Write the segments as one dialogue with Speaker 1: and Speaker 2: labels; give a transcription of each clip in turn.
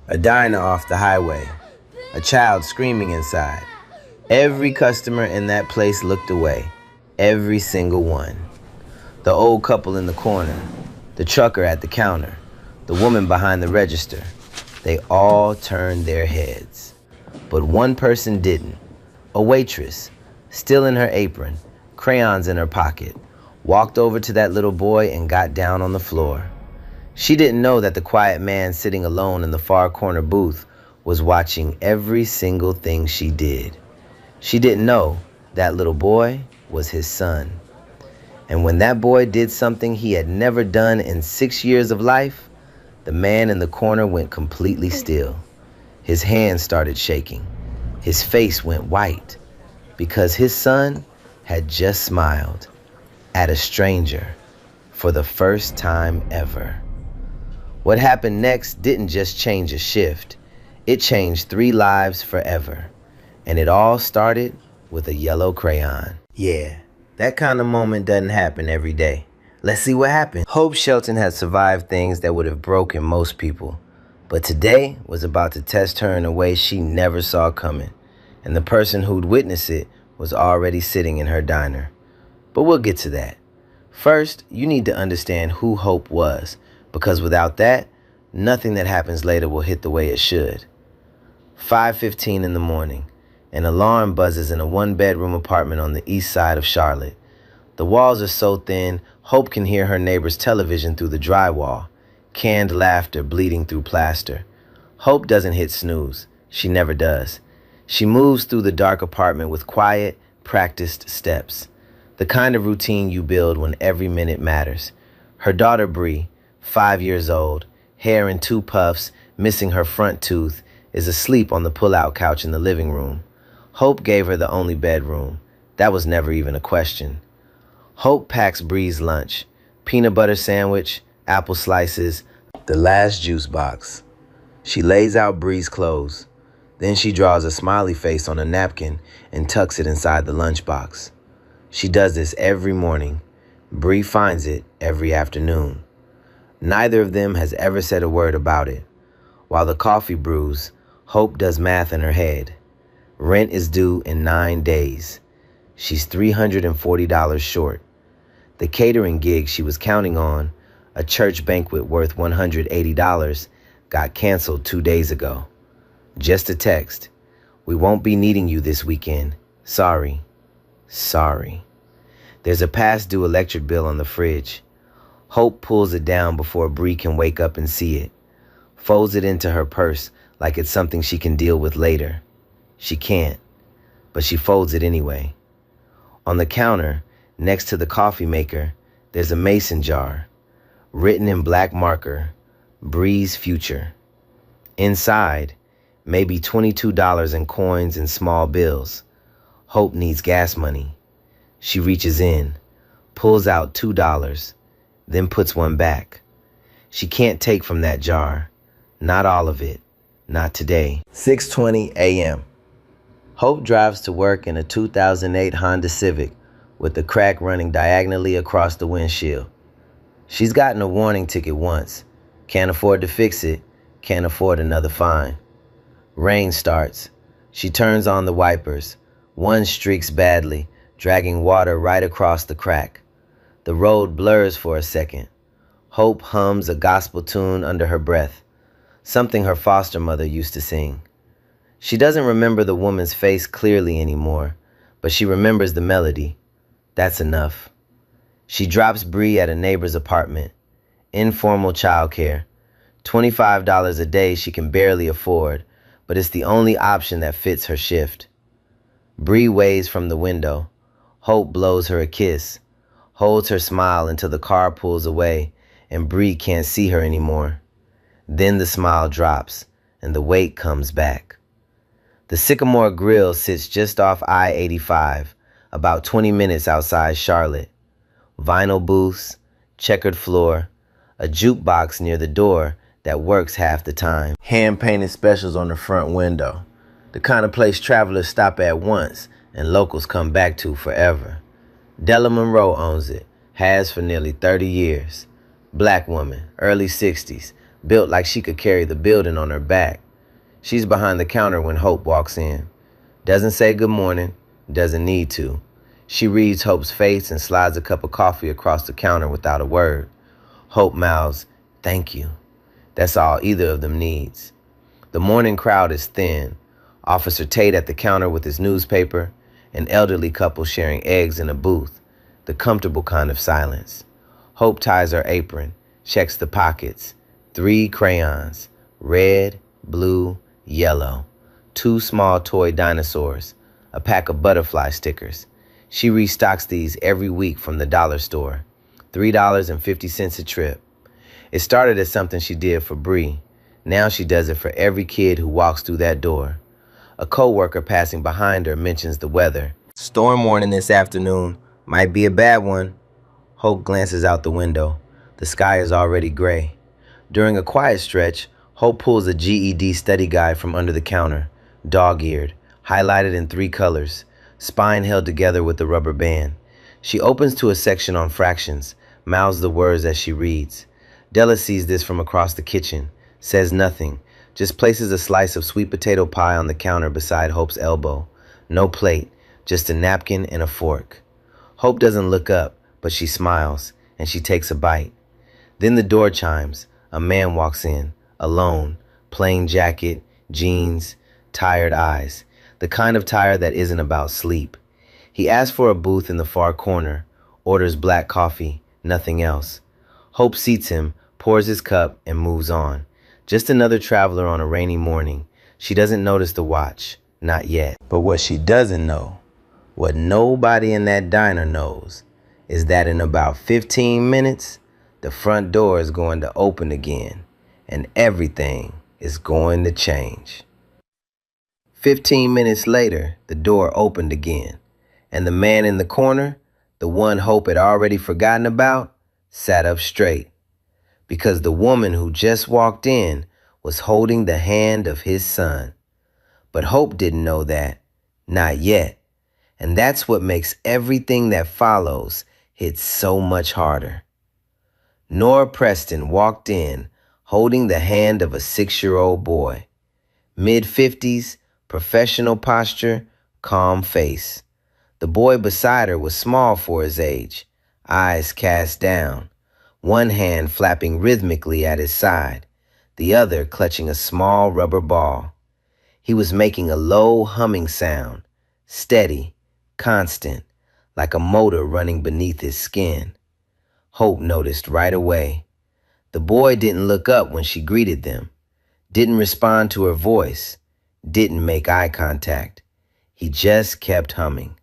Speaker 1: A diner off the highway, a child screaming inside. Every customer in that place looked away, every single one. The old couple in the corner, the trucker at the counter, the woman behind the register. They all turned their heads. But one person didn't. A waitress, still in her apron, crayons in her pocket, walked over to that little boy and got down on the floor. She didn't know that the quiet man sitting alone in the far corner booth was watching every single thing she did. She didn't know that little boy was his son. And when that boy did something he had never done in 6 years of life, the man in the corner went completely still. His hands started shaking. His face went white because his son had just smiled at a stranger for the first time ever. What happened next didn't just change a shift. It changed 3 lives forever. And it all started with a yellow crayon. Yeah, that kind of moment doesn't happen every day. Let's see what happened. Hope Shelton had survived things that would have broken most people. But today was about to test her in a way she never saw coming. And the person who'd witnessed it was already sitting in her diner. But we'll get to that. First, you need to understand who Hope was, because without that, nothing that happens later will hit the way it should. 5:15 in the morning. An alarm buzzes in a 1-bedroom apartment on the east side of Charlotte. The walls are so thin, Hope can hear her neighbor's television through the drywall, canned laughter bleeding through plaster. Hope doesn't hit snooze. She never does. She moves through the dark apartment with quiet, practiced steps, the kind of routine you build when every minute matters. Her daughter Bree, 5 years old, hair in 2 puffs, missing her front tooth, is asleep on the pull-out couch in the living room. Hope gave her the only bedroom. That was never even a question. Hope packs Bree's lunch, peanut butter sandwich, apple slices, the last juice box. She lays out Bree's clothes. Then she draws a smiley face on a napkin and tucks it inside the lunchbox. She does this every morning. Bree finds it every afternoon. Neither of them has ever said a word about it. While the coffee brews, Hope does math in her head. Rent is due in 9 days. She's $340 short. The catering gig she was counting on, a church banquet worth $180, got canceled 2 days ago. Just a text. We won't be needing you this weekend. Sorry. Sorry. There's a past due electric bill on the fridge. Hope pulls it down before Bree can wake up and see it, folds it into her purse like it's something she can deal with later. She can't, but she folds it anyway. On the counter, next to the coffee maker, there's a mason jar, written in black marker, Bree's future. Inside, maybe $22 in coins and small bills. Hope needs gas money. She reaches in, pulls out $2, then puts one back. She can't take from that jar. Not all of it. Not today. 6:20 a.m. Hope drives to work in a 2008 Honda Civic with the crack running diagonally across the windshield. She's gotten a warning ticket once. Can't afford to fix it. Can't afford another fine. Rain starts. She turns on the wipers. One streaks badly, dragging water right across the crack. The road blurs for a second. Hope hums a gospel tune under her breath, something her foster mother used to sing. She doesn't remember the woman's face clearly anymore, but she remembers the melody. That's enough. She drops Bree at a neighbor's apartment. Informal childcare. $25 a day she can barely afford, but it's the only option that fits her shift. Bree waves from the window. Hope blows her a kiss, holds her smile until the car pulls away and Bree can't see her anymore. Then the smile drops and the weight comes back. The Sycamore Grill sits just off I-85, about 20 minutes outside Charlotte. Vinyl booths, checkered floor, a jukebox near the door that works half the time. Hand-painted specials on the front window. The kind of place travelers stop at once and locals come back to forever. Della Monroe owns it, has for nearly 30 years. Black woman, early 60s, built like she could carry the building on her back. She's behind the counter when Hope walks in. Doesn't say good morning, doesn't need to. She reads Hope's face and slides a cup of coffee across the counter without a word. Hope mouths, "Thank you." That's all either of them needs. The morning crowd is thin. Officer Tate at the counter with his newspaper, an elderly couple sharing eggs in a booth, the comfortable kind of silence. Hope ties her apron, checks the pockets. 3 crayons, red, blue, yellow. 2 small toy dinosaurs, a pack of butterfly stickers. She restocks these every week from the dollar store. $3.50 a trip. It started as something she did for Bree. Now she does it for every kid who walks through that door. A coworker passing behind her mentions the weather. "Storm warning this afternoon. Might be a bad one." Hope glances out the window. The sky is already gray. During a quiet stretch, Hope pulls a GED study guide from under the counter, dog-eared, highlighted in 3 colors, spine held together with a rubber band. She opens to a section on fractions, mouths the words as she reads. Della sees this from across the kitchen, says nothing, just places a slice of sweet potato pie on the counter beside Hope's elbow. No plate, just a napkin and a fork. Hope doesn't look up, but she smiles, and she takes a bite. Then the door chimes. A man walks in, alone, plain jacket, jeans, tired eyes, the kind of tired that isn't about sleep. He asks for a booth in the far corner, orders black coffee, nothing else. Hope seats him, pours his cup, and moves on. Just another traveler on a rainy morning. She doesn't notice the watch, not yet. But what she doesn't know, what nobody in that diner knows, is that in about 15 minutes, the front door is going to open again, and everything is going to change. 15 minutes later, the door opened again, and the man in the corner, the one Hope had already forgotten about, sat up straight. Because the woman who just walked in was holding the hand of his son. But Hope didn't know that, not yet. And that's what makes everything that follows hit so much harder. Nora Preston walked in, holding the hand of a 6-year-old boy. Mid-50s, professional posture, calm face. The boy beside her was small for his age, eyes cast down, one hand flapping rhythmically at his side, the other clutching a small rubber ball. He was making a low humming sound, steady, constant, like a motor running beneath his skin. Hope noticed right away. The boy didn't look up when she greeted them, didn't respond to her voice, didn't make eye contact. He just kept humming,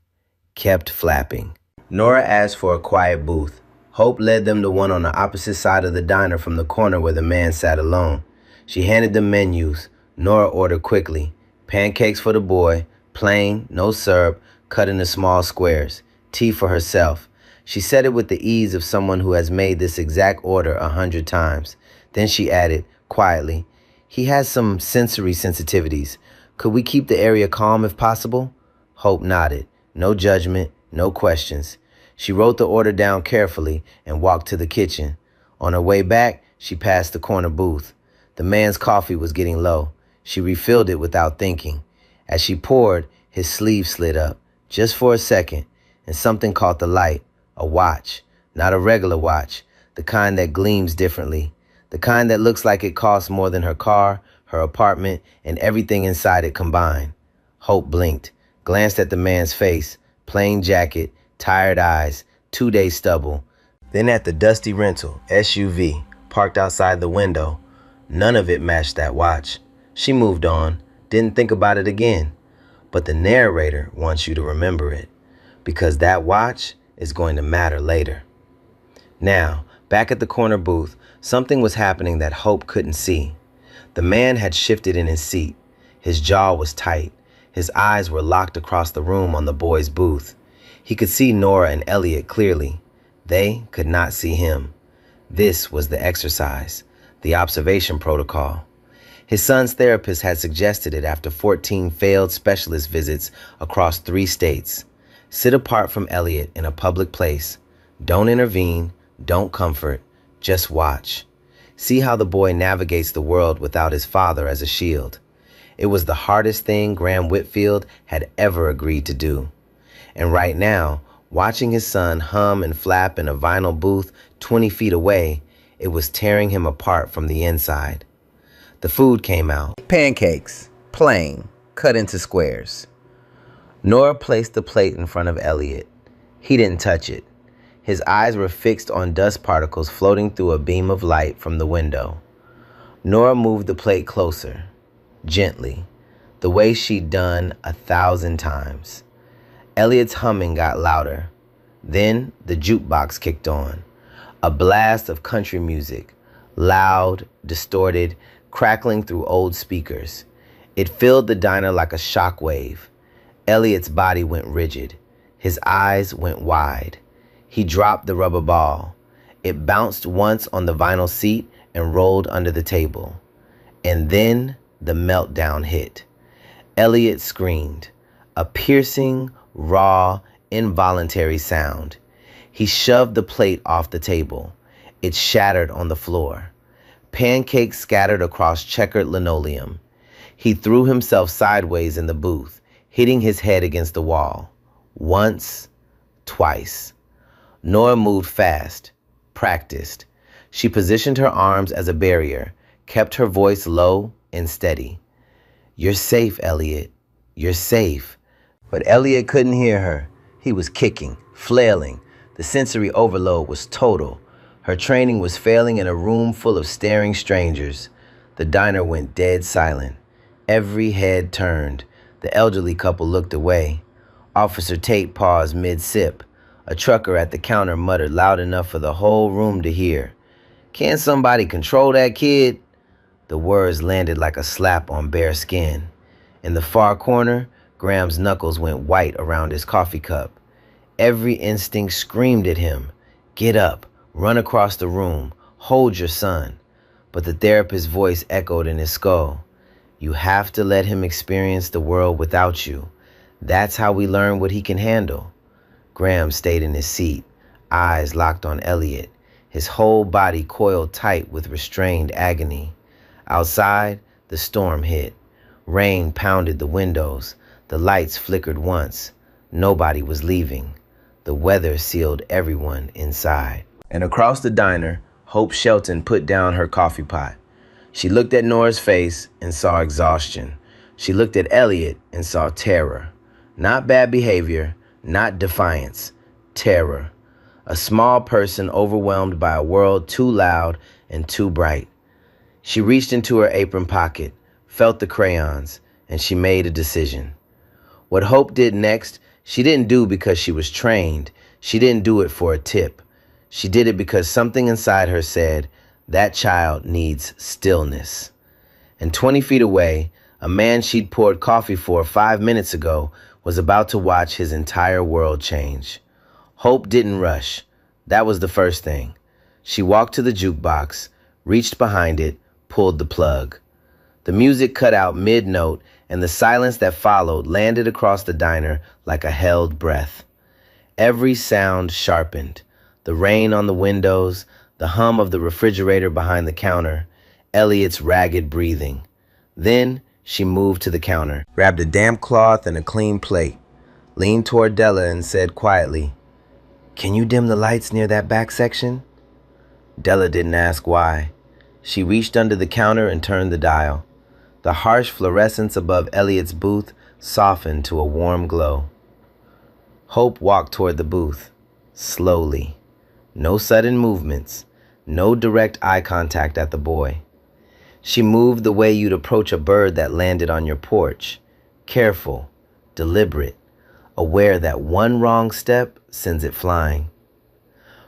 Speaker 1: kept flapping. Nora asked for a quiet booth. Hope led them to one on the opposite side of the diner from the corner where the man sat alone. She handed them menus. Nora ordered quickly. Pancakes for the boy, plain, no syrup, cut into small squares. Tea for herself. She said it with the ease of someone who has made this exact order 100 times. Then she added, quietly, "He has some sensory sensitivities. Could we keep the area calm if possible?" Hope nodded. No judgment, no questions. She wrote the order down carefully and walked to the kitchen. On her way back, she passed the corner booth. The man's coffee was getting low. She refilled it without thinking. As she poured, his sleeve slid up, just for a second, and something caught the light. A watch. Not a regular watch, the kind that gleams differently, the kind that looks like it costs more than her car, her apartment, and everything inside it combined. Hope blinked, glanced at the man's face, plain jacket, tired eyes, 2-day stubble, then at the dusty rental, SUV, parked outside the window. None of it matched that watch. She moved on, didn't think about it again. But the narrator wants you to remember it, because that watch is going to matter later. Now, back at the corner booth, something was happening that Hope couldn't see. The man had shifted in his seat. His jaw was tight. His eyes were locked across the room on the boy's booth. He could see Nora and Elliot clearly. They could not see him. This was the exercise, the observation protocol. His son's therapist had suggested it after 14 failed specialist visits across 3 states. Sit apart from Elliot in a public place. Don't intervene, don't comfort, just watch. See how the boy navigates the world without his father as a shield. It was the hardest thing Graham Whitfield had ever agreed to do. And right now, watching his son hum and flap in a vinyl booth 20 feet away, it was tearing him apart from the inside. The food came out. Pancakes, plain, cut into squares. Nora placed the plate in front of Elliot. He didn't touch it. His eyes were fixed on dust particles floating through a beam of light from the window. Nora moved the plate closer, gently, the way she'd done 1,000 times. Elliot's humming got louder. Then the jukebox kicked on. A blast of country music, loud, distorted, crackling through old speakers. It filled the diner like a shockwave. Elliot's body went rigid. His eyes went wide. He dropped the rubber ball. It bounced once on the vinyl seat and rolled under the table. And then the meltdown hit. Elliot screamed, a piercing, raw, involuntary sound. He shoved the plate off the table. It shattered on the floor. Pancakes scattered across checkered linoleum. He threw himself sideways in the booth, hitting his head against the wall. Once, twice. Nora moved fast, practiced. She positioned her arms as a barrier, kept her voice low and steady. "You're safe, Elliot. You're safe." But Elliot couldn't hear her. He was kicking, flailing. The sensory overload was total. Her training was failing in a room full of staring strangers. The diner went dead silent. Every head turned. The elderly couple looked away. Officer Tate paused mid-sip. A trucker at the counter muttered loud enough for the whole room to hear, "Can somebody control that kid?" The words landed like a slap on bare skin. In the far corner, Graham's knuckles went white around his coffee cup. Every instinct screamed at him, "Get up, run across the room, hold your son." But the therapist's voice echoed in his skull. "You have to let him experience the world without you. That's how we learn what he can handle." Graham stayed in his seat, eyes locked on Elliot, his whole body coiled tight with restrained agony. Outside, the storm hit. Rain pounded the windows. The lights flickered once. Nobody was leaving. The weather sealed everyone inside. And across the diner, Hope Shelton put down her coffee pot. She looked at Nora's face and saw exhaustion. She looked at Elliot and saw terror. Not bad behavior, not defiance, terror. A small person overwhelmed by a world too loud and too bright. She reached into her apron pocket, felt the crayons, and she made a decision. What Hope did next, she didn't do because she was trained. She didn't do it for a tip. She did it because something inside her said, that child needs stillness. And 20 feet away, a man she'd poured coffee for 5 minutes ago was about to watch his entire world change. Hope didn't rush. That was the first thing. She walked to the jukebox, reached behind it, pulled the plug. The music cut out mid-note, and the silence that followed landed across the diner like a held breath. Every sound sharpened. The rain on the windows, the hum of the refrigerator behind the counter, Elliot's ragged breathing. Then she moved to the counter, grabbed a damp cloth and a clean plate, leaned toward Della and said quietly, "Can you dim the lights near that back section?" Della didn't ask why. She reached under the counter and turned the dial. The harsh fluorescence above Elliot's booth softened to a warm glow. Hope walked toward the booth, slowly. No sudden movements, no direct eye contact at the boy. She moved the way you'd approach a bird that landed on your porch, careful, deliberate, aware that one wrong step sends it flying.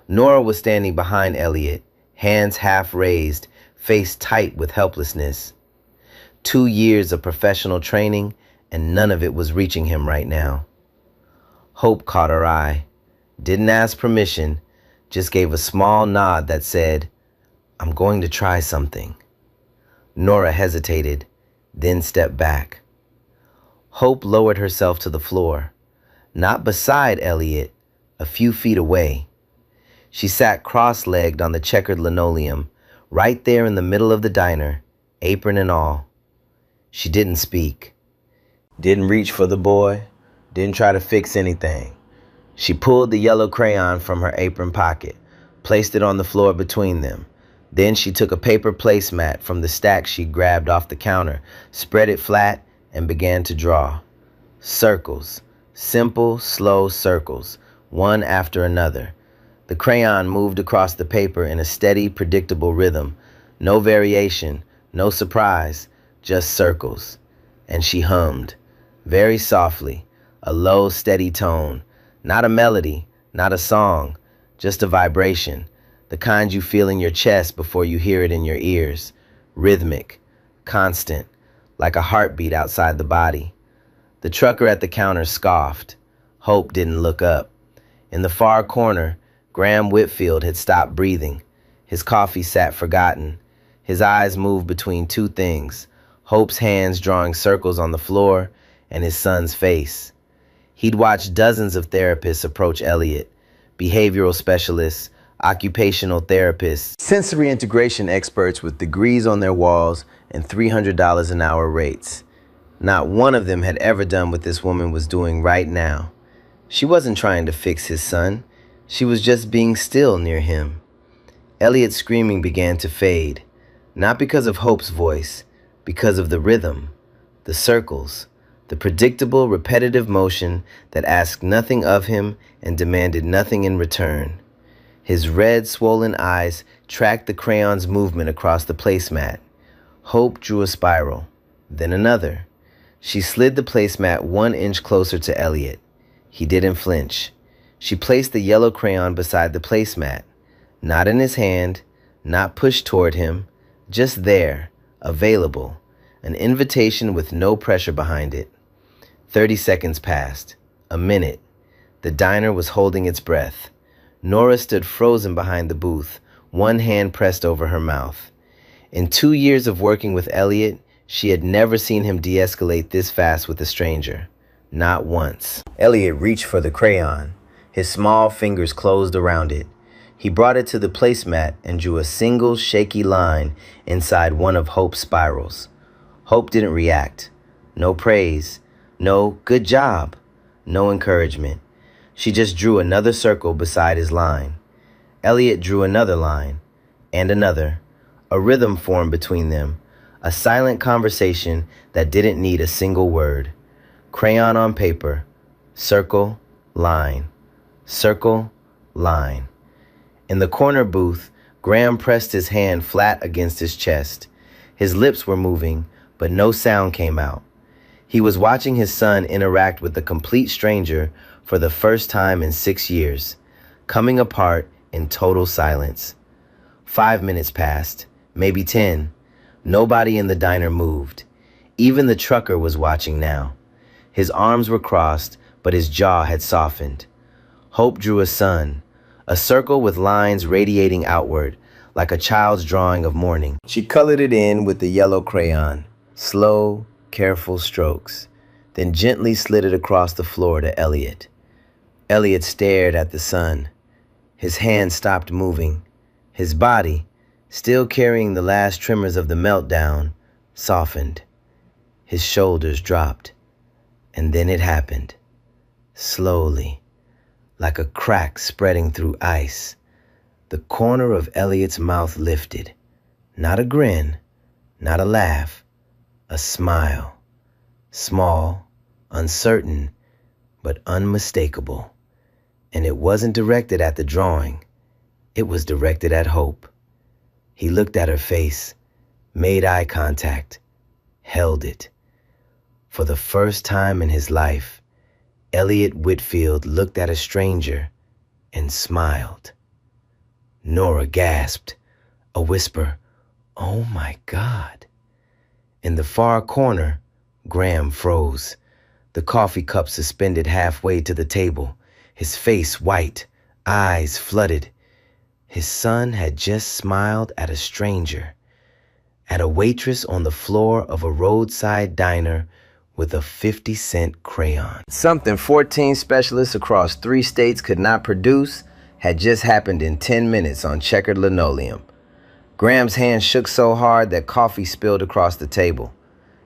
Speaker 1: Nora was standing behind Elliot, hands half raised, face tight with helplessness. 2 years of professional training, and none of it was reaching him right now. Hope caught her eye, didn't ask permission, just gave a small nod that said, "I'm going to try something." Nora hesitated, then stepped back. Hope lowered herself to the floor, not beside Elliot, a few feet away. She sat cross-legged on the checkered linoleum, right there in the middle of the diner, apron and all. She didn't speak, didn't reach for the boy, didn't try to fix anything. She pulled the yellow crayon from her apron pocket, placed it on the floor between them. Then she took a paper placemat from the stack she grabbed off the counter, spread it flat, and began to draw. Circles, simple, slow circles, one after another. The crayon moved across the paper in a steady, predictable rhythm. No variation, no surprise, just circles. And she hummed, very softly, a low, steady tone. Not a melody, not a song, just a vibration, the kind you feel in your chest before you hear it in your ears. Rhythmic, constant, like a heartbeat outside the body. The trucker at the counter scoffed. Hope didn't look up. In the far corner, Graham Whitfield had stopped breathing. His coffee sat forgotten. His eyes moved between two things, Hope's hands drawing circles on the floor and his son's face. He'd watched dozens of therapists approach Elliot, behavioral specialists, occupational therapists, sensory integration experts with degrees on their walls and $300 an hour rates. Not one of them had ever done what this woman was doing right now. She wasn't trying to fix his son. She was just being still near him. Elliot's screaming began to fade, not because of Hope's voice, because of the rhythm, the circles, the predictable, repetitive motion that asked nothing of him and demanded nothing in return. His red, swollen eyes tracked the crayon's movement across the placemat. Hope drew a spiral, then another. She slid the placemat 1 inch closer to Elliot. He didn't flinch. She placed the yellow crayon beside the placemat, not in his hand, not pushed toward him, just there, available, an invitation with no pressure behind it. 30 seconds passed, a minute. The diner was holding its breath. Nora stood frozen behind the booth, one hand pressed over her mouth. In 2 years of working with Elliot, she had never seen him de-escalate this fast with a stranger. Not once. Elliot reached for the crayon. His small fingers closed around it. He brought it to the placemat and drew a single shaky line inside one of Hope's spirals. Hope didn't react. No praise. No good job. No encouragement. She just drew another circle beside his line. Elliot drew another line. And another. A rhythm formed between them. A silent conversation that didn't need a single word. Crayon on paper. Circle, line. Circle, line. In the corner booth, Graham pressed his hand flat against his chest. His lips were moving, but no sound came out. He was watching his son interact with a complete stranger for the first time in 6 years, coming apart in total silence. 5 minutes passed, maybe 10. Nobody in the diner moved. Even the trucker was watching now. His arms were crossed, but his jaw had softened. Hope drew a sun, a circle with lines radiating outward, like a child's drawing of mourning. She colored it in with the yellow crayon, slow, careful strokes, then gently slid it across the floor to Elliot. Elliot stared at the sun. His hand stopped moving. His body, still carrying the last tremors of the meltdown, softened. His shoulders dropped. And then it happened. Slowly. Like a crack spreading through ice, the corner of Elliot's mouth lifted. Not a grin, not a laugh, a smile. Small, uncertain, but unmistakable. And it wasn't directed at the drawing. It was directed at Hope. He looked at her face, made eye contact, held it. For the first time in his life, Elliot Whitfield looked at a stranger and smiled. Nora gasped, a whisper, "Oh my God." In the far corner, Graham froze, the coffee cup suspended halfway to the table, his face white, eyes flooded. His son had just smiled at a stranger, at a waitress on the floor of a roadside diner with a 50-cent crayon. Something 14 specialists across 3 states could not produce had just happened in 10 minutes on checkered linoleum. Graham's hand shook so hard that coffee spilled across the table.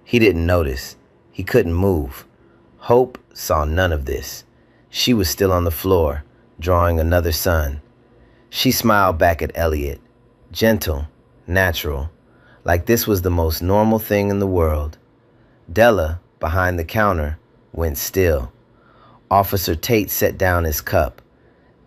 Speaker 1: He didn't notice. He couldn't move. Hope saw none of this. She was still on the floor, drawing another sun. She smiled back at Elliot, gentle, natural, like this was the most normal thing in the world. Della, behind the counter, went still. Officer Tate set down his cup.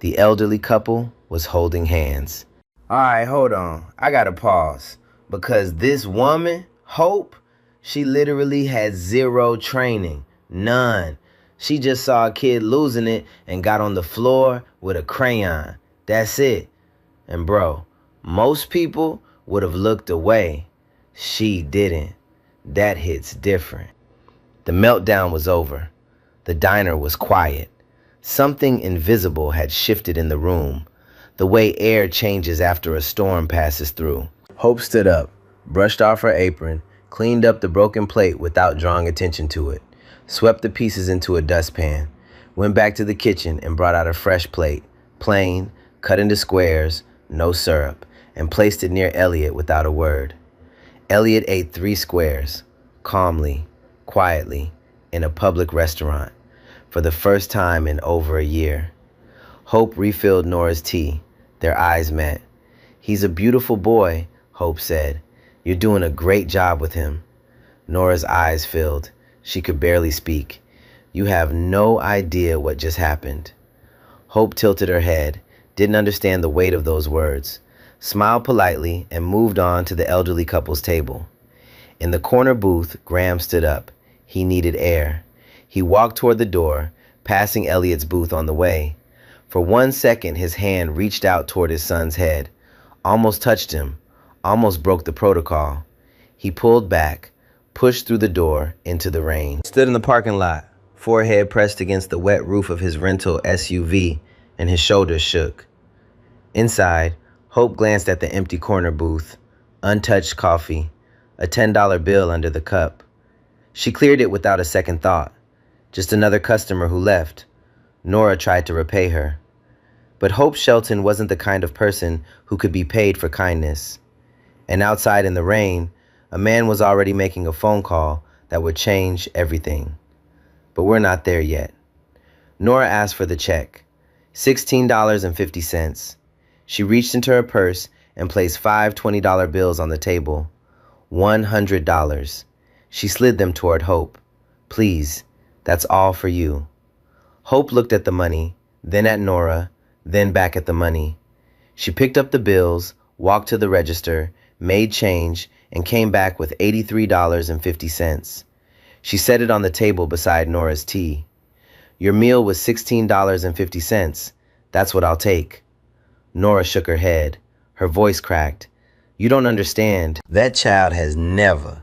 Speaker 1: The elderly couple was holding hands. All right, hold on. I gotta pause. Because this woman, Hope, she literally had zero training. None. She just saw a kid losing it and got on the floor with a crayon. That's it. And bro, most people would have looked away. She didn't. That hits different. The meltdown was over. The diner was quiet. Something invisible had shifted in the room, the way air changes after a storm passes through. Hope stood up, brushed off her apron, cleaned up the broken plate without drawing attention to it, swept the pieces into a dustpan, went back to the kitchen and brought out a fresh plate, plain, cut into squares, no syrup, and placed it near Elliot without a word. Elliot ate 3 squares, calmly, quietly, in a public restaurant, for the first time in over a year. Hope refilled Nora's tea. Their eyes met. "He's a beautiful boy," Hope said. "You're doing a great job with him." Nora's eyes filled. She could barely speak. "You have no idea what just happened." Hope tilted her head, didn't understand the weight of those words, smiled politely, and moved on to the elderly couple's table. In the corner booth, Graham stood up. He needed air. He walked toward the door, passing Elliot's booth on the way. For 1 second, his hand reached out toward his son's head, almost touched him, almost broke the protocol. He pulled back, pushed through the door into the rain. Stood in the parking lot, forehead pressed against the wet roof of his rental SUV, and his shoulders shook. Inside, Hope glanced at the empty corner booth, untouched coffee, a $10 bill under the cup. She cleared it without a second thought. Just another customer who left. Nora tried to repay her. But Hope Shelton wasn't the kind of person who could be paid for kindness. And outside in the rain, a man was already making a phone call that would change everything. But we're not there yet. Nora asked for the check, $16.50. She reached into her purse and placed 5 $20 bills on the table. $100. She slid them toward Hope. "Please, that's all for you." Hope looked at the money, then at Nora, then back at the money. She picked up the bills, walked to the register, made change, and came back with $83.50. She set it on the table beside Nora's tea. "Your meal was $16.50. That's what I'll take." Nora shook her head. Her voice cracked. "You don't understand. That child has never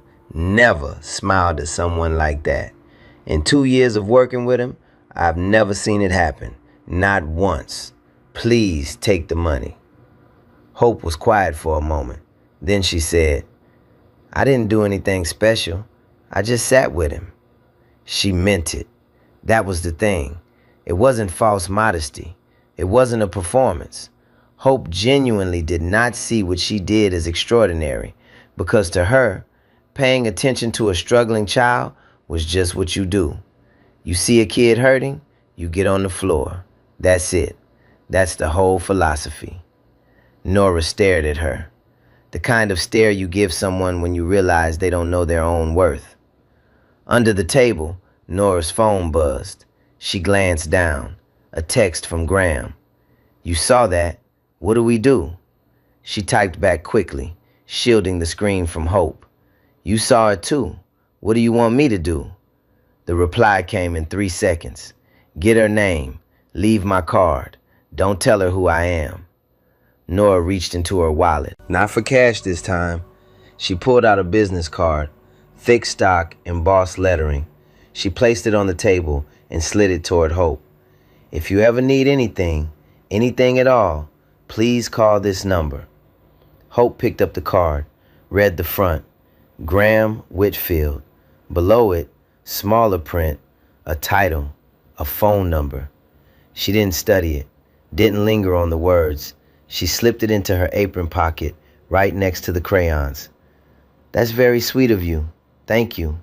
Speaker 1: smiled at someone like that. In 2 years of working with him, I've never seen it happen. Not once. Please take the money." Hope was quiet for a moment. Then she said, "I didn't do anything special. I just sat with him." She meant it. That was the thing. It wasn't false modesty. It wasn't a performance. Hope genuinely did not see what she did as extraordinary, because to her, paying attention to a struggling child was just what you do. You see a kid hurting, you get on the floor. That's it. That's the whole philosophy. Nora stared at her. The kind of stare you give someone when you realize they don't know their own worth. Under the table, Nora's phone buzzed. She glanced down. A text from Graham. "You saw that. What do we do?" She typed back quickly, shielding the screen from Hope. "You saw it too. What do you want me to do?" The reply came in 3 seconds. "Get her name. Leave my card. Don't tell her who I am." Nora reached into her wallet. Not for cash this time. She pulled out a business card, thick stock, embossed lettering. She placed it on the table and slid it toward Hope. "If you ever need anything at all, please call this number." Hope picked up the card, read the front, Graham Whitfield. Below it, smaller print, a title, a phone number. She didn't study it, didn't linger on the words. She slipped it into her apron pocket, right next to the crayons. "That's very sweet of you. Thank you."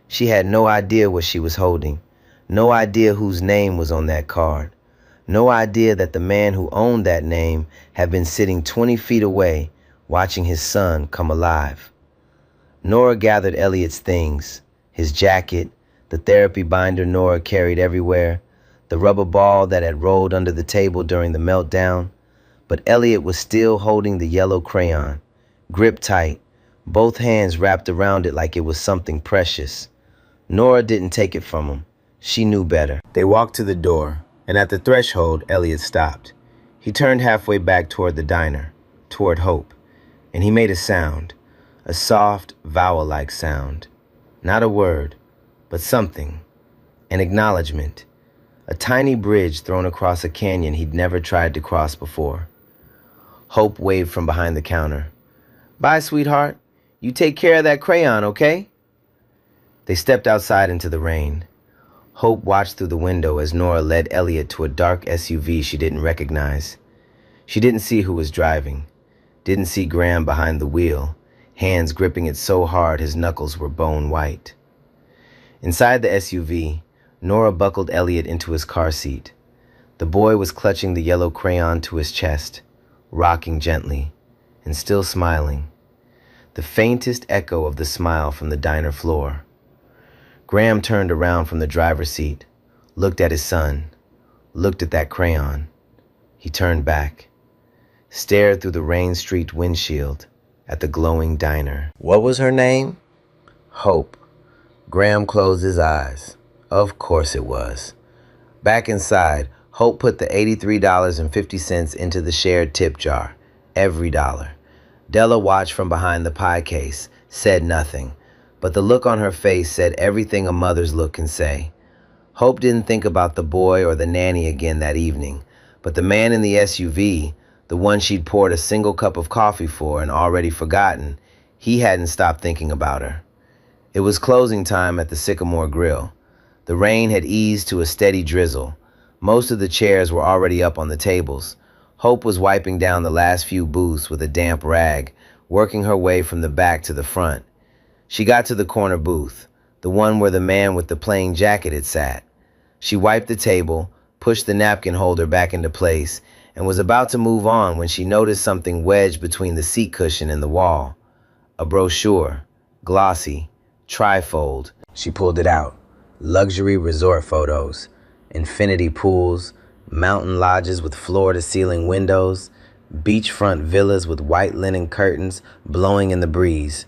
Speaker 1: She had no idea what she was holding, no idea whose name was on that card, no idea that the man who owned that name had been sitting 20 feet away watching his son come alive. Nora gathered Elliot's things, his jacket, the therapy binder Nora carried everywhere, the rubber ball that had rolled under the table during the meltdown. But Elliot was still holding the yellow crayon, gripped tight, both hands wrapped around it like it was something precious. Nora didn't take it from him. She knew better. They walked to the door, and at the threshold, Elliot stopped. He turned halfway back toward the diner, toward Hope, and he made a sound, a soft, vowel-like sound. Not a word, but something, an acknowledgement, a tiny bridge thrown across a canyon he'd never tried to cross before. Hope waved from behind the counter. "Bye, sweetheart. You take care of that crayon, okay?" They stepped outside into the rain. Hope watched through the window as Nora led Elliot to a dark SUV she didn't recognize. She didn't see who was driving, didn't see Graham behind the wheel, hands gripping it so hard his knuckles were bone white. Inside the SUV, Nora buckled Elliot into his car seat. The boy was clutching the yellow crayon to his chest, rocking gently, and still smiling. The faintest echo of the smile from the diner floor. Graham turned around from the driver's seat, looked at his son, looked at that crayon. He turned back, stared through the rain-streaked windshield at the glowing diner. What was her name? Hope. Graham closed his eyes. Of course it was. Back inside, Hope put the $83.50 into the shared tip jar, every dollar. Della watched from behind the pie case, said nothing, but the look on her face said everything a mother's look can say. Hope didn't think about the boy or the nanny again that evening, but the man in the SUV, the one she'd poured a single cup of coffee for and already forgotten, he hadn't stopped thinking about her. It was closing time at the Sycamore Grill. The rain had eased to a steady drizzle. Most of the chairs were already up on the tables. Hope was wiping down the last few booths with a damp rag, working her way from the back to the front. She got to the corner booth, the one where the man with the plain jacket had sat. She wiped the table, pushed the napkin holder back into place, and was about to move on when she noticed something wedged between the seat cushion and the wall. A brochure, glossy, trifold. She pulled it out. Luxury resort photos, infinity pools, mountain lodges with floor-to-ceiling windows, beachfront villas with white linen curtains blowing in the breeze.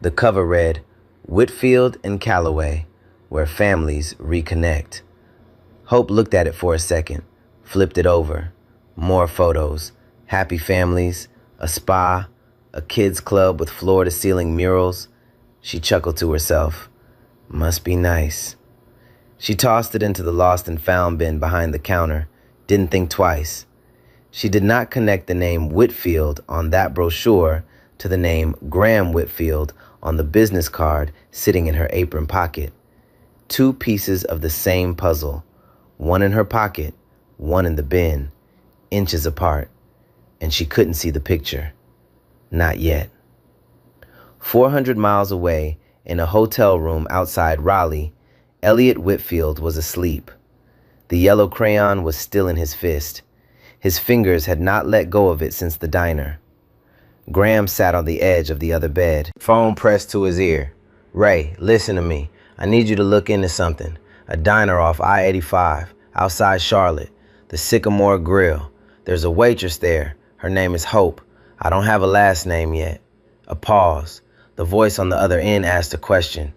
Speaker 1: The cover read, "Whitfield and Callaway, where families reconnect." Hope looked at it for a second, flipped it over. More photos, happy families, a spa, a kids club with floor-to-ceiling murals. She chuckled to herself. Must be nice. She tossed it into the lost and found bin behind the counter, didn't think twice. She did not connect the name Whitfield on that brochure to the name Graham Whitfield on the business card sitting in her apron pocket. Two pieces of the same puzzle, one in her pocket, one in the bin, inches apart, and she couldn't see the picture. Not yet. 400 miles away, in a hotel room outside Raleigh, Elliot Whitfield was asleep. The yellow crayon was still in his fist. His fingers had not let go of it since the diner. Graham sat on the edge of the other bed, phone pressed to his ear. "Ray, listen to me. I need you to look into something. A diner off I-85, outside Charlotte, the Sycamore Grill. There's a waitress there. Her name is Hope. I don't have a last name yet." A pause. The voice on the other end asked a question.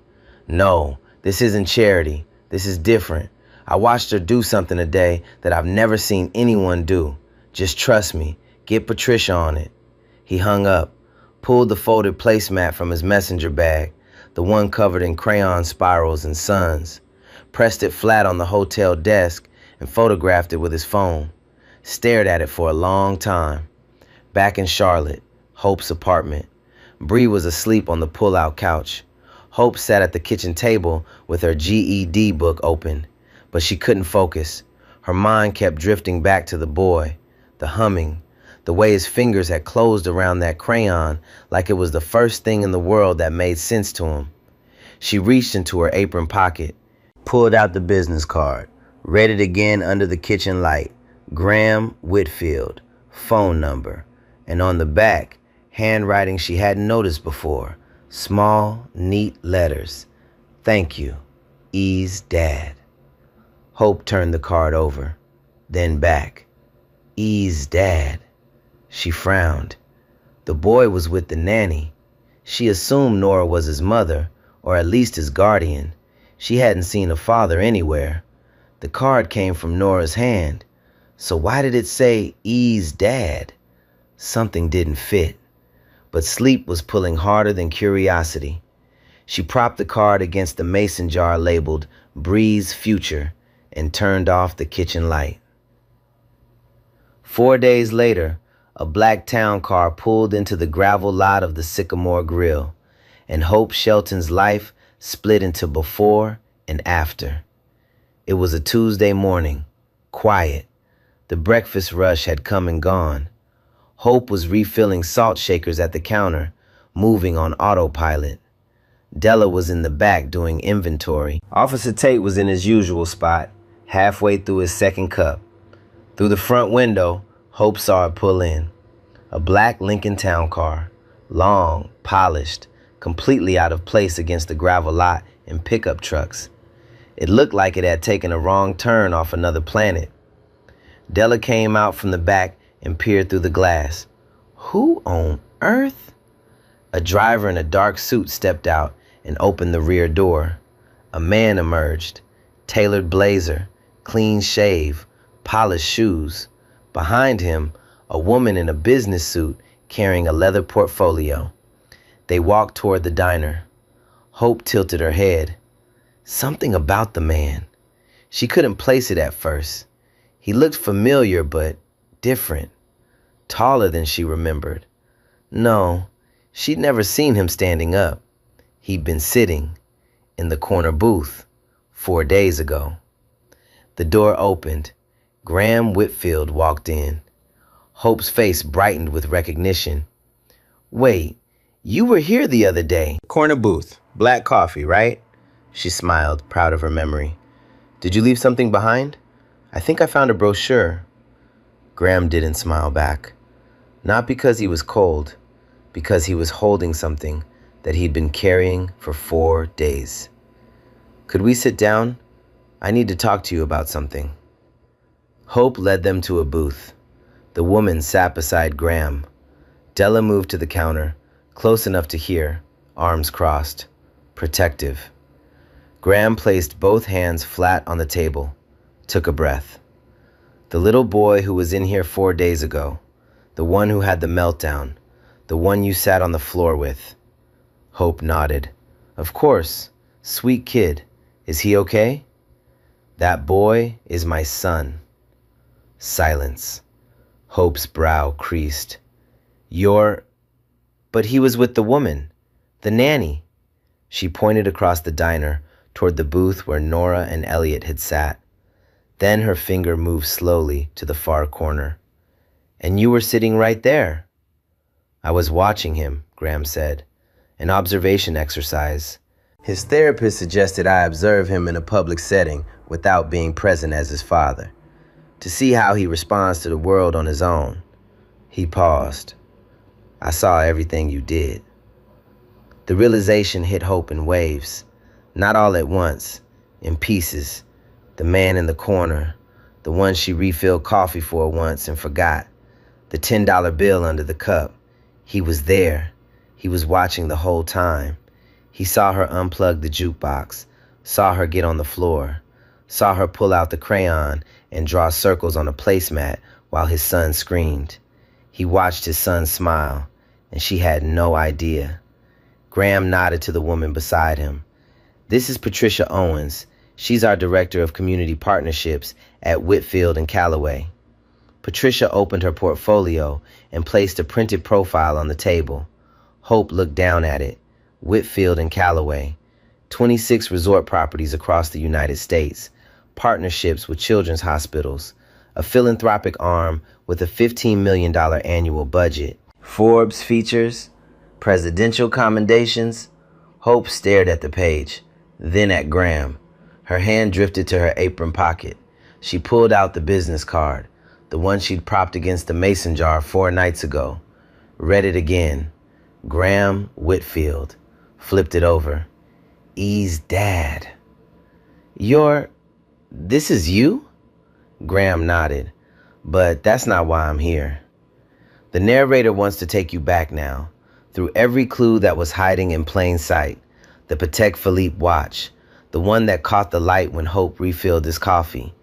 Speaker 1: "No, this isn't charity. This is different. I watched her do something today that I've never seen anyone do. Just trust me. Get Patricia on it." He hung up, pulled the folded placemat from his messenger bag, the one covered in crayon spirals and suns, pressed it flat on the hotel desk, and photographed it with his phone. Stared at it for a long time. Back in Charlotte, Hope's apartment. Bree was asleep on the pull-out couch. Hope sat at the kitchen table with her GED book open, but she couldn't focus. Her mind kept drifting back to the boy, the humming, The way his fingers had closed around that crayon like it was the first thing in the world that made sense to him. She reached into her apron pocket, pulled out the business card, read it again under the kitchen light. Graham Whitfield, phone number. And on the back, handwriting she hadn't noticed before. Small, neat letters. Thank you. E's dad. Hope turned the card over, then back. E's dad. She frowned. The boy was with the nanny. She assumed Nora was his mother, or at least his guardian. She hadn't seen a father anywhere. The card came from Nora's hand. So why did it say E's dad? Something didn't fit. But sleep was pulling harder than curiosity. She propped the card against the mason jar labeled Bree's Future and turned off the kitchen light. 4 days later, a black town car pulled into the gravel lot of the Sycamore Grill, and Hope Shelton's life split into before and after. It was a Tuesday morning, quiet. The breakfast rush had come and gone. Hope was refilling salt shakers at the counter, moving on autopilot. Della was in the back doing inventory. Officer Tate was in his usual spot, halfway through his second cup. Through the front window, Hope saw it pull in. A black Lincoln Town car, long, polished, completely out of place against the gravel lot and pickup trucks. It looked like it had taken a wrong turn off another planet. Della came out from the back and peered through the glass. Who on earth? A driver in a dark suit stepped out and opened the rear door. A man emerged, tailored blazer, clean shave, polished shoes. Behind him, a woman in a business suit carrying a leather portfolio. They walked toward the diner. Hope tilted her head. Something about the man. She couldn't place it at first. He looked familiar but different. Taller than she remembered. No, she'd never seen him standing up. He'd been sitting in the corner booth 4 days ago. The door opened. Graham Whitfield walked in. Hope's face brightened with recognition. Wait, you were here the other day. Corner booth, black coffee, right? She smiled, proud of her memory. Did you leave something behind? I think I found a brochure. Graham didn't smile back. Not because he was cold, because he was holding something that he'd been carrying for 4 days. Could we sit down? I need to talk to you about something. Hope led them to a booth. The woman sat beside Graham. Della moved to the counter, close enough to hear, arms crossed, protective. Graham placed both hands flat on the table, took a breath. The little boy who was in here 4 days ago, the one who had the meltdown, the one you sat on the floor with. Hope nodded. Of course, sweet kid. Is he okay? That boy is my son. Silence. Hope's brow creased. But he was with the woman, the nanny. She pointed across the diner toward the booth where Nora and Elliot had sat. Then her finger moved slowly to the far corner. And you were sitting right there. I was watching him, Graham said. An observation exercise. His therapist suggested I observe him in a public setting without being present as his father, to see how he responds to the world on his own. He paused. I saw everything you did. The realization hit Hope in waves, not all at once, in pieces. The man in the corner, the one she refilled coffee for once and forgot, the $10 bill under the cup. He was there. He was watching the whole time. He saw her unplug the jukebox, saw her get on the floor, saw her pull out the crayon and draw circles on a placemat while his son screamed. He watched his son smile, and she had no idea. Graham nodded to the woman beside him. This is Patricia Owens. She's our Director of Community Partnerships at Whitfield and Callaway. Patricia opened her portfolio and placed a printed profile on the table. Hope looked down at it. Whitfield and Callaway. 26 resort properties across the United States. Partnerships with children's hospitals. a philanthropic arm with a $15 million annual budget. Forbes features, presidential commendations. Hope stared at the page, then at Graham. Her hand drifted to her apron pocket. She pulled out the business card, the one she'd propped against the mason jar 4 nights ago. Read it again. Graham Whitfield. Flipped it over. E's dad. This is you? Graham nodded. But that's not why I'm here. The narrator wants to take you back now, through every clue that was hiding in plain sight. The Patek Philippe watch, the one that caught the light when Hope refilled his coffee.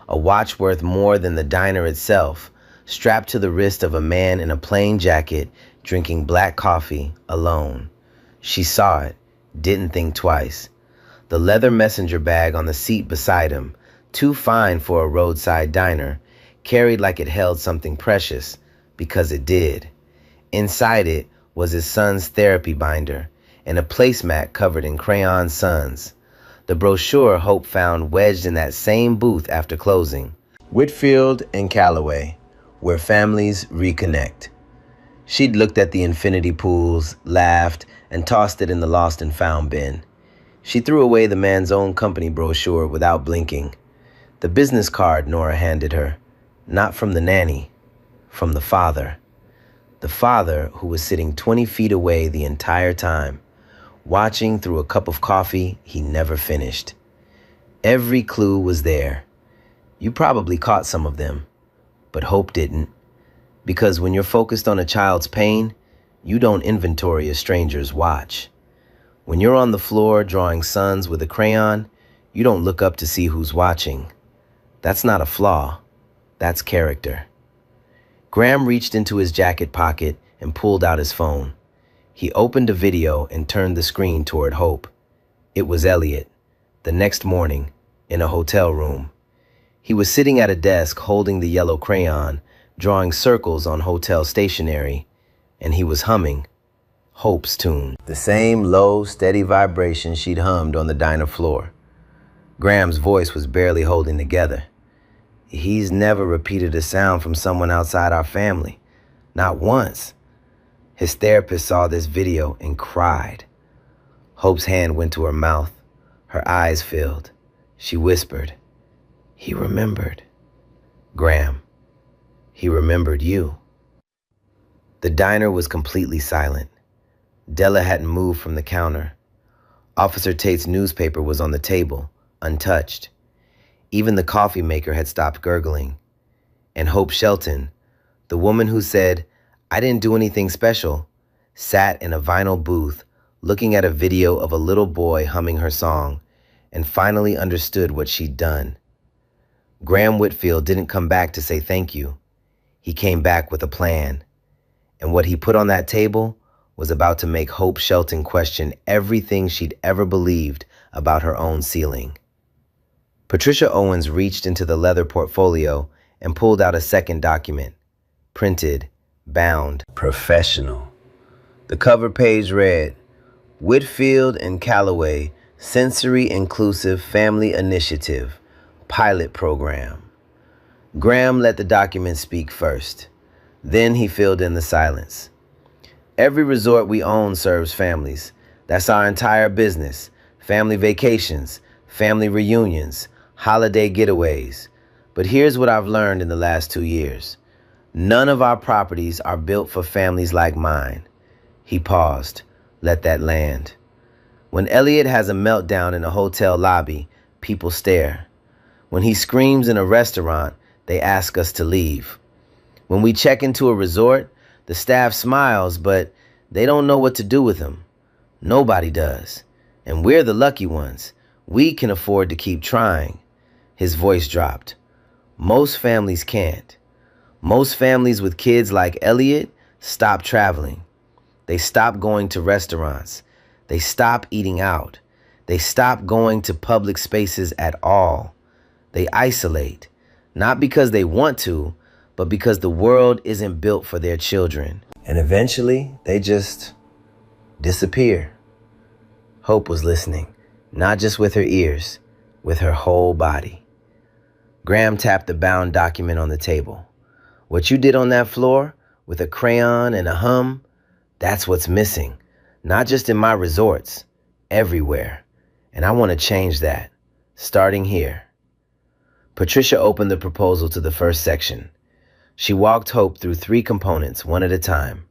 Speaker 1: A watch worth more than the diner itself, strapped to the wrist of a man in a plain jacket, drinking black coffee, alone. She saw it, didn't think twice. The leather messenger bag on the seat beside him, too fine for a roadside diner, carried like it held something precious, because it did. Inside it was his son's therapy binder and a placemat covered in crayon suns. The brochure Hope found wedged in that same booth after closing. Whitfield and Callaway, where families reconnect. She'd looked at the infinity pools, laughed, and tossed it in the lost and found bin. She threw away the man's own company brochure without blinking. The business card Nora handed her, not from the nanny, from the father. The father who was sitting 20 feet away the entire time, watching through a cup of coffee he never finished. Every clue was there. You probably caught some of them, but Hope didn't. Because when you're focused on a child's pain, you don't inventory a stranger's watch. When you're on the floor drawing suns with a crayon, you don't look up to see who's watching. That's not a flaw. That's character. Graham reached into his jacket pocket and pulled out his phone. He opened a video and turned the screen toward Hope. It was Elliot, the next morning, in a hotel room. He was sitting at a desk holding the yellow crayon, drawing circles on hotel stationery, and he was humming Hope's tune, the same low, steady vibration she'd hummed on the diner floor. Graham's voice was barely holding together. He's never repeated a sound from someone outside our family. Not once. His therapist saw this video and cried. Hope's hand went to her mouth. Her eyes filled. She whispered, "He remembered." Graham, he remembered you. The diner was completely silent. Della hadn't moved from the counter. Officer Tate's newspaper was on the table, untouched. Even the coffee maker had stopped gurgling. And Hope Shelton, the woman who said, "I didn't do anything special," sat in a vinyl booth looking at a video of a little boy humming her song and finally understood what she'd done. Graham Whitfield didn't come back to say thank you. He came back with a plan. And what he put on that table was about to make Hope Shelton question everything she'd ever believed about her own ceiling. Patricia Owens reached into the leather portfolio and pulled out a second document, printed, bound, professional. The cover page read, "Whitfield and Callaway Sensory Inclusive Family Initiative, Pilot Program." Graham let the document speak first. Then he filled in the silence. "Every resort we own serves families. That's our entire business. Family vacations, family reunions, holiday getaways. But here's what I've learned in the last 2 years. None of our properties are built for families like mine." He paused. Let that land. When Elliot has a meltdown in a hotel lobby, people stare. When he screams in a restaurant, they ask us to leave. When we check into a resort, the staff smiles, but they don't know what to do with him. Nobody does. And we're the lucky ones. We can afford to keep trying. His voice dropped. Most families can't. Most families with kids like Elliot stop traveling. They stop going to restaurants. They stop eating out. They stop going to public spaces at all. They isolate, not because they want to, but because the world isn't built for their children. And eventually, they just disappear. Hope was listening, not just with her ears, with her whole body. Graham tapped the bound document on the table. What you did on that floor, with a crayon and a hum, that's what's missing. Not just in my resorts, everywhere. And I want to change that, starting here. Patricia opened the proposal to the first section. She walked Hope through 3 components, one at a time.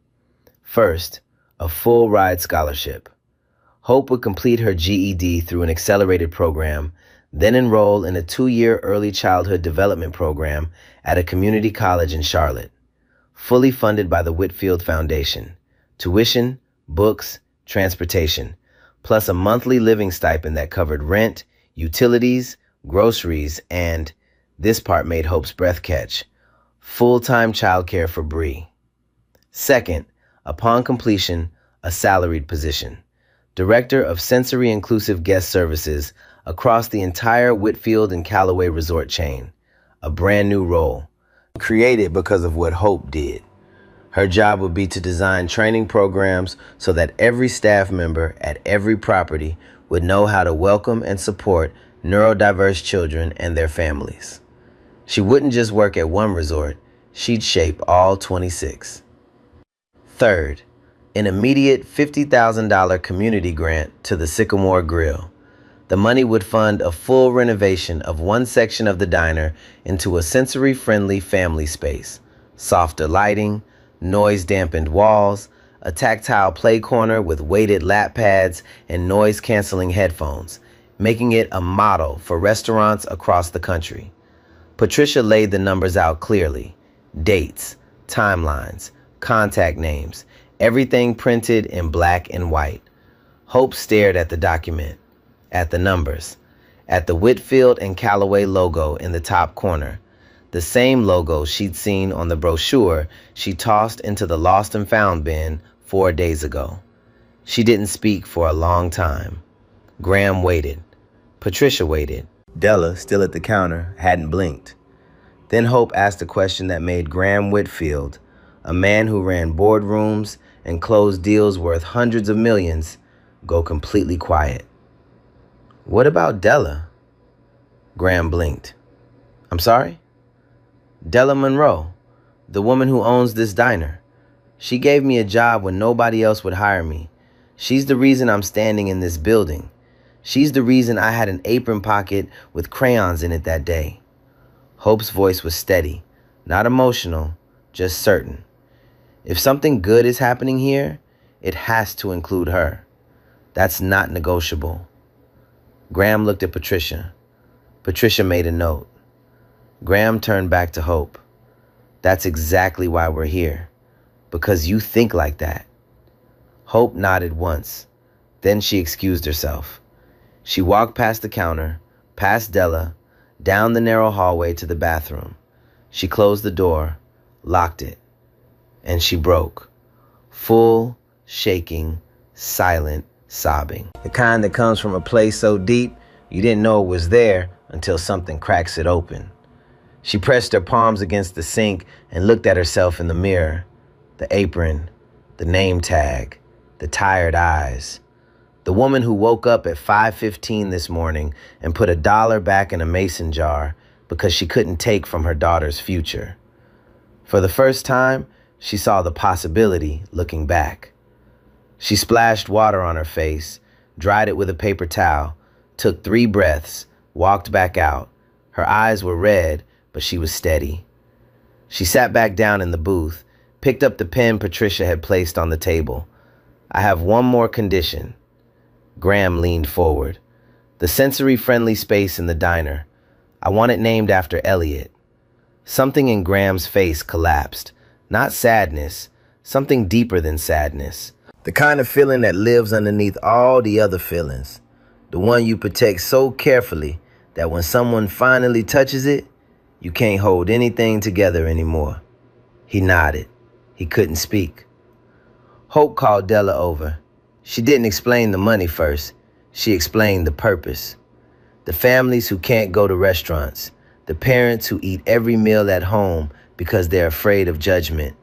Speaker 1: First, a full ride scholarship. Hope would complete her GED through an accelerated program, then enroll in a 2-year early childhood development program at a community college in Charlotte, fully funded by the Whitfield Foundation. Tuition, books, transportation, plus a monthly living stipend that covered rent, utilities, groceries, and, this part made Hope's breath catch, full-time childcare for Bree. Second, upon completion, a salaried position. Director of Sensory Inclusive Guest Services across the entire Whitfield and Callaway resort chain. A brand new role, created because of what Hope did. Her job would be to design training programs so that every staff member at every property would know how to welcome and support neurodiverse children and their families. She wouldn't just work at one resort, she'd shape all 26. Third, an immediate $50,000 community grant to the Sycamore Grill. The money would fund a full renovation of one section of the diner into a sensory-friendly family space, softer lighting, noise-dampened walls, a tactile play corner with weighted lap pads and noise-canceling headphones, making it a model for restaurants across the country. Patricia laid the numbers out clearly. Dates, timelines, contact names, everything printed in black and white. Hope stared at the document, at the numbers, at the Whitfield and Callaway logo in the top corner, the same logo she'd seen on the brochure she tossed into the lost and found bin 4 days ago. She didn't speak for a long time. Graham waited. Patricia waited. Della, still at the counter, hadn't blinked. Then Hope asked a question that made Graham Whitfield, a man who ran boardrooms and closed deals worth hundreds of millions, go completely quiet. What about Della? Graham blinked. I'm sorry? Della Monroe, the woman who owns this diner. She gave me a job when nobody else would hire me. She's the reason I'm standing in this building. She's the reason I had an apron pocket with crayons in it that day. Hope's voice was steady, not emotional, just certain. If something good is happening here, it has to include her. That's not negotiable. Graham looked at Patricia. Patricia made a note. Graham turned back to Hope. That's exactly why we're here. Because you think like that. Hope nodded once. Then she excused herself. She walked past the counter, past Della, down the narrow hallway to the bathroom. She closed the door, locked it, and she broke. Full, shaking, silent sobbing. The kind that comes from a place so deep you didn't know it was there until something cracks it open. She pressed her palms against the sink and looked at herself in the mirror. The apron, the name tag, the tired eyes. The woman who woke up at 5:15 this morning and put $1 back in a mason jar because she couldn't take from her daughter's future. For the first time, she saw the possibility looking back. She splashed water on her face, dried it with a paper towel, took 3 breaths, walked back out. Her eyes were red, but she was steady. She sat back down in the booth, picked up the pen Patricia had placed on the table. I have one more condition. Graham leaned forward. The sensory-friendly space in the diner. I want it named after Elliot. Something in Graham's face collapsed. Not sadness, something deeper than sadness. The kind of feeling that lives underneath all the other feelings. The one you protect so carefully that when someone finally touches it, you can't hold anything together anymore. He nodded. He couldn't speak. Hope called Della over. She didn't explain the money first. She explained the purpose. The families who can't go to restaurants. The parents who eat every meal at home because they're afraid of judgment.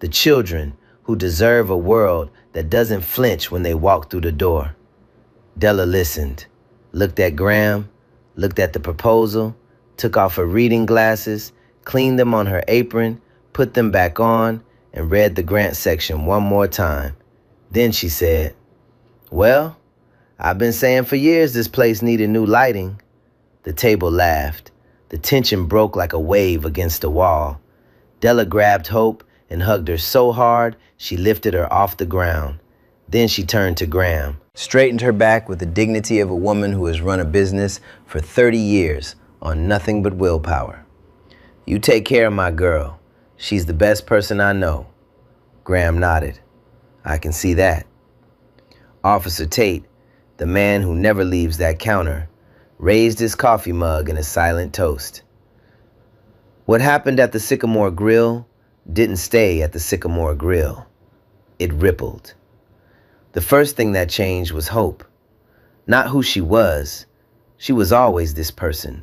Speaker 1: The children who deserve a world that doesn't flinch when they walk through the door. Della listened, looked at Graham, looked at the proposal, took off her reading glasses, cleaned them on her apron, put them back on, and read the grant section one more time. Then she said, "Well, I've been saying for years this place needed new lighting." The table laughed. The tension broke like a wave against a wall. Della grabbed Hope and hugged her so hard she lifted her off the ground. Then she turned to Graham, straightened her back with the dignity of a woman who has run a business for 30 years on nothing but willpower. "You take care of my girl. She's the best person I know." Graham nodded. "I can see that." Officer Tate, the man who never leaves that counter, raised his coffee mug in a silent toast. What happened at the Sycamore Grill didn't stay at the Sycamore Grill. It rippled. The first thing that changed was Hope. Not who she was. She was always this person.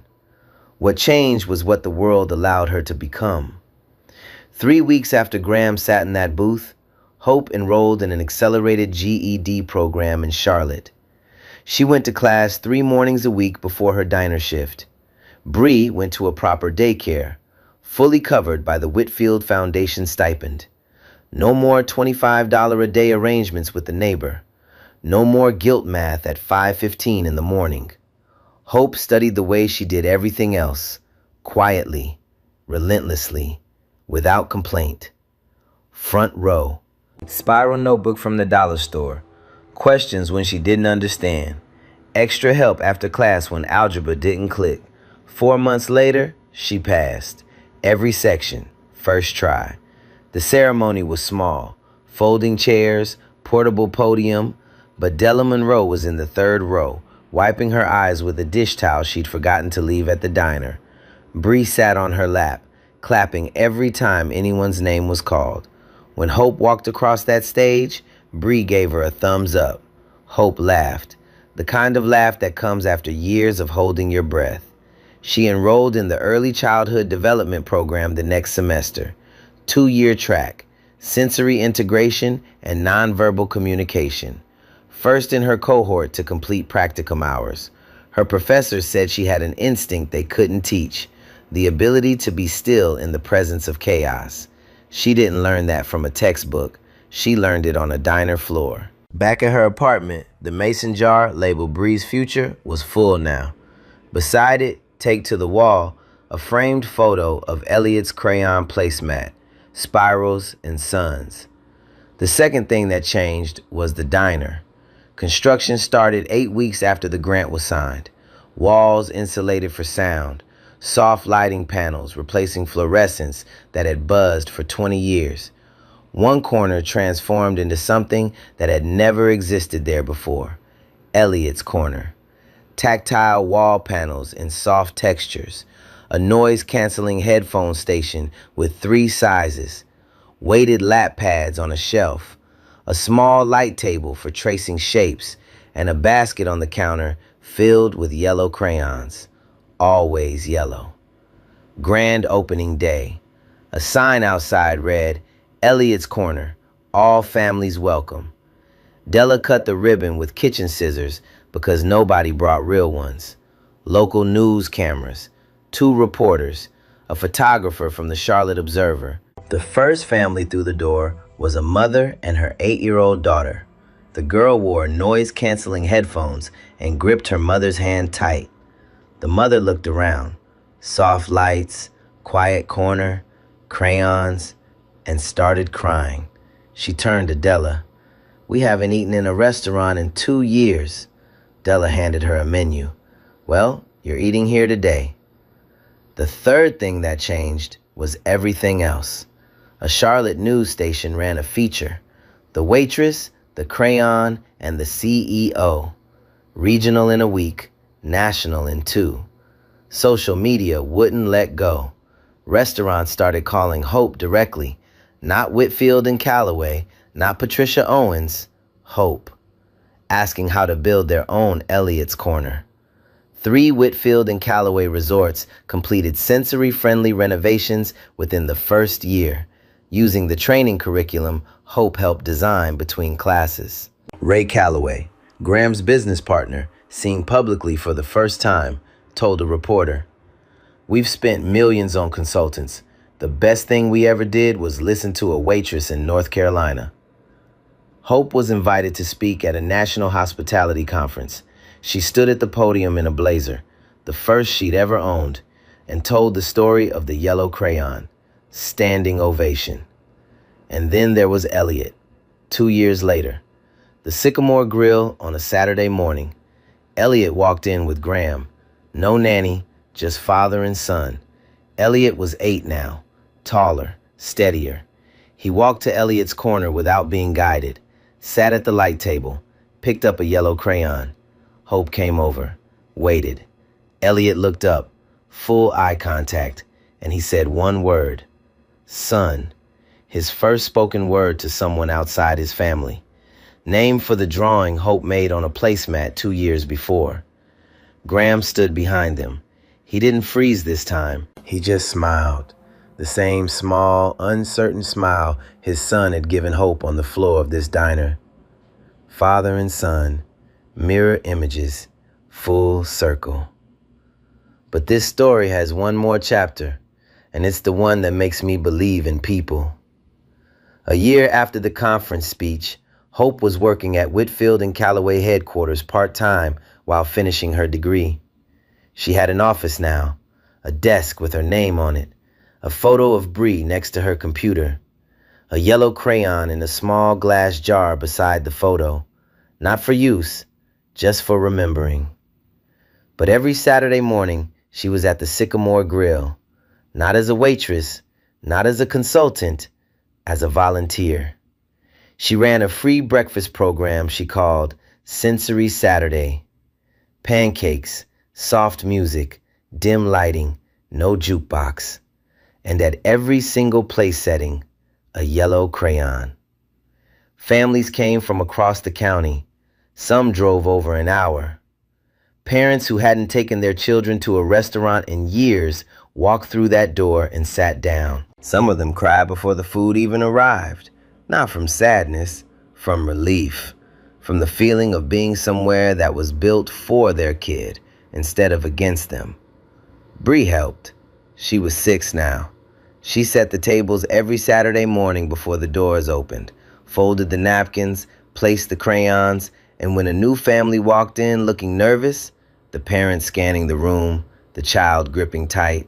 Speaker 1: What changed was what the world allowed her to become. 3 weeks after Graham sat in that booth, Hope enrolled in an accelerated GED program in Charlotte. She went to class 3 mornings a week before her diner shift. Bree went to a proper daycare, fully covered by the Whitfield Foundation stipend. No more $25 a day arrangements with the neighbor. No more guilt math at 5:15 in the morning. Hope studied the way she did everything else, quietly, relentlessly, without complaint. Front row. Spiral notebook from the dollar store. Questions when she didn't understand. Extra help after class when algebra didn't click. 4 months later, she passed. Every section, first try. The ceremony was small. Folding chairs, portable podium, but Della Monroe was in the 3rd row, wiping her eyes with a dish towel she'd forgotten to leave at the diner. Bree sat on her lap, clapping every time anyone's name was called. When Hope walked across that stage, Bree gave her a thumbs up. Hope laughed, the kind of laugh that comes after years of holding your breath. She enrolled in the Early Childhood Development Program the next semester. 2-year track, sensory integration and nonverbal communication. First in her cohort to complete practicum hours. Her professors said she had an instinct they couldn't teach, the ability to be still in the presence of chaos. She didn't learn that from a textbook. She learned it on a diner floor. Back at her apartment, the mason jar labeled Bree's future was full now. Beside it, taped to the wall, a framed photo of Elliot's crayon placemat, spirals and suns. The second thing that changed was the diner. Construction started 8 weeks after the grant was signed. Walls insulated for sound, soft lighting panels replacing fluorescents that had buzzed for 20 years. One corner transformed into something that had never existed there before. Elliot's corner. Tactile wall panels in soft textures. A noise-canceling headphone station with 3 sizes. Weighted lap pads on a shelf. A small light table for tracing shapes. And a basket on the counter filled with yellow crayons. Always yellow. Grand opening day. A sign outside read, "Elliot's Corner, all families welcome." Della cut the ribbon with kitchen scissors because nobody brought real ones. Local news cameras, 2 reporters, a photographer from the Charlotte Observer. The first family through the door was a mother and her 8-year-old daughter. The girl wore noise-canceling headphones and gripped her mother's hand tight. The mother looked around. Soft lights, quiet corner, crayons, and started crying. She turned to Della. "We haven't eaten in a restaurant in 2 years. Della handed her a menu. "Well, you're eating here today." The third thing that changed was everything else. A Charlotte news station ran a feature. The Waitress, the Crayon, and the CEO. Regional in a week, national in 2. Social media wouldn't let go. Restaurants started calling Hope directly. Not Whitfield and Callaway, not Patricia Owens, Hope. Asking how to build their own Elliot's Corner. 3 Whitfield and Callaway resorts completed sensory-friendly renovations within the first year, using the training curriculum Hope helped design between classes. Ray Callaway, Graham's business partner, seen publicly for the first time, told a reporter, We've spent millions on consultants. The best thing we ever did was listen to a waitress in North Carolina. Hope was invited to speak at a national hospitality conference. She stood at the podium in a blazer, the first she'd ever owned, and told the story of the yellow crayon. Standing ovation. And then there was Elliot, 2 years later. The Sycamore Grill on a Saturday morning. Elliot walked in with Graham. No nanny, just father and son. Elliot was 8 now, taller, steadier. He walked to Elliot's corner without being guided, sat at the light table, picked up a yellow crayon. Hope came over, waited. Elliot looked up, full eye contact, and he said one word, son, his first spoken word to someone outside his family. Named for the drawing Hope made on a placemat 2 years before. Graham stood behind them. He didn't freeze this time. He just smiled. The same small, uncertain smile his son had given Hope on the floor of this diner. Father and son, mirror images, full circle. But this story has one more chapter, and it's the one that makes me believe in people. A year after the conference speech, Hope was working at Whitfield and Callaway headquarters part-time while finishing her degree. She had an office now, a desk with her name on it, a photo of Bree next to her computer, a yellow crayon in a small glass jar beside the photo, not for use, just for remembering. But every Saturday morning, she was at the Sycamore Grill, not as a waitress, not as a consultant, as a volunteer. She ran a free breakfast program she called Sensory Saturday. Pancakes, soft music, dim lighting, no jukebox. And at every single place setting, a yellow crayon. Families came from across the county. Some drove over an hour. Parents who hadn't taken their children to a restaurant in years walked through that door and sat down. Some of them cried before the food even arrived. Not from sadness, from relief, from the feeling of being somewhere that was built for their kid instead of against them. Bree helped. She was 6 now. She set the tables every Saturday morning before the doors opened, folded the napkins, placed the crayons, and when a new family walked in looking nervous, the parents scanning the room, the child gripping tight,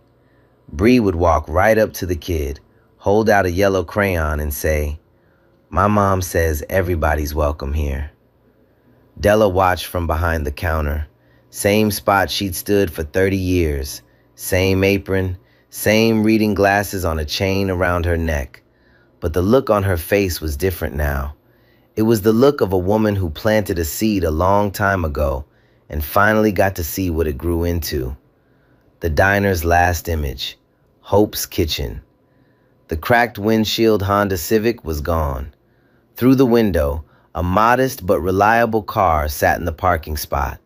Speaker 1: Bree would walk right up to the kid, hold out a yellow crayon and say, "My mom says everybody's welcome here." Della watched from behind the counter. Same spot she'd stood for 30 years. Same apron, same reading glasses on a chain around her neck. But the look on her face was different now. It was the look of a woman who planted a seed a long time ago and finally got to see what it grew into. The diner's last image, Hope's kitchen. The cracked windshield Honda Civic was gone. Through the window, a modest but reliable car sat in the parking spot.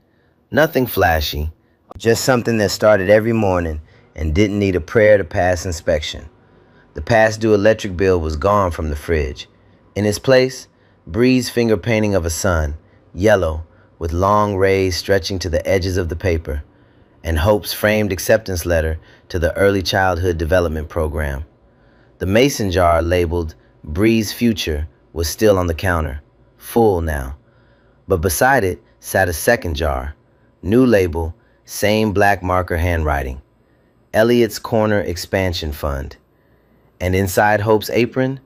Speaker 1: Nothing flashy, just something that started every morning and didn't need a prayer to pass inspection. The past due electric bill was gone from the fridge. In its place, Bree's finger painting of a sun, yellow, with long rays stretching to the edges of the paper, and Hope's framed acceptance letter to the Early Childhood Development Program. The mason jar labeled Bree's Future was still on the counter, full now. But beside it sat a second jar, new label, same black marker handwriting, Elliot's Corner Expansion Fund. And inside Hope's apron,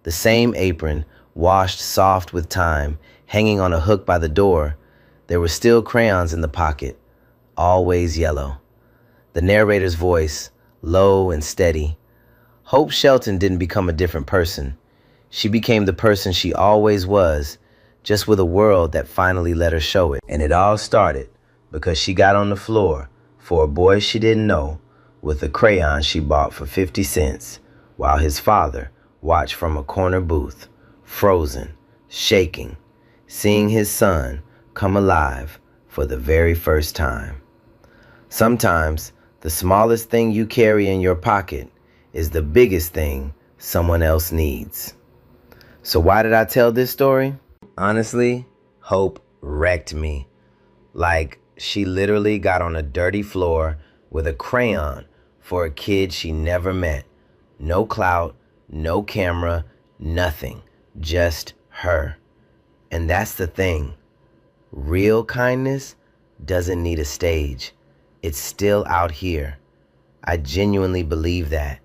Speaker 1: the same apron, washed soft with time, hanging on a hook by the door, there were still crayons in the pocket, always yellow. The narrator's voice, low and steady. Hope Shelton didn't become a different person. She became the person she always was, just with a world that finally let her show it. And it all started because she got on the floor for a boy she didn't know with a crayon she bought for 50 cents while his father watched from a corner booth, frozen, shaking, seeing his son come alive for the very first time. Sometimes the smallest thing you carry in your pocket is the biggest thing someone else needs. So why did I tell this story? Honestly, Hope wrecked me. Like, she literally got on a dirty floor with a crayon for a kid she never met. No clout, no camera, nothing. Just her. And that's the thing. Real kindness doesn't need a stage. It's still out here. I genuinely believe that.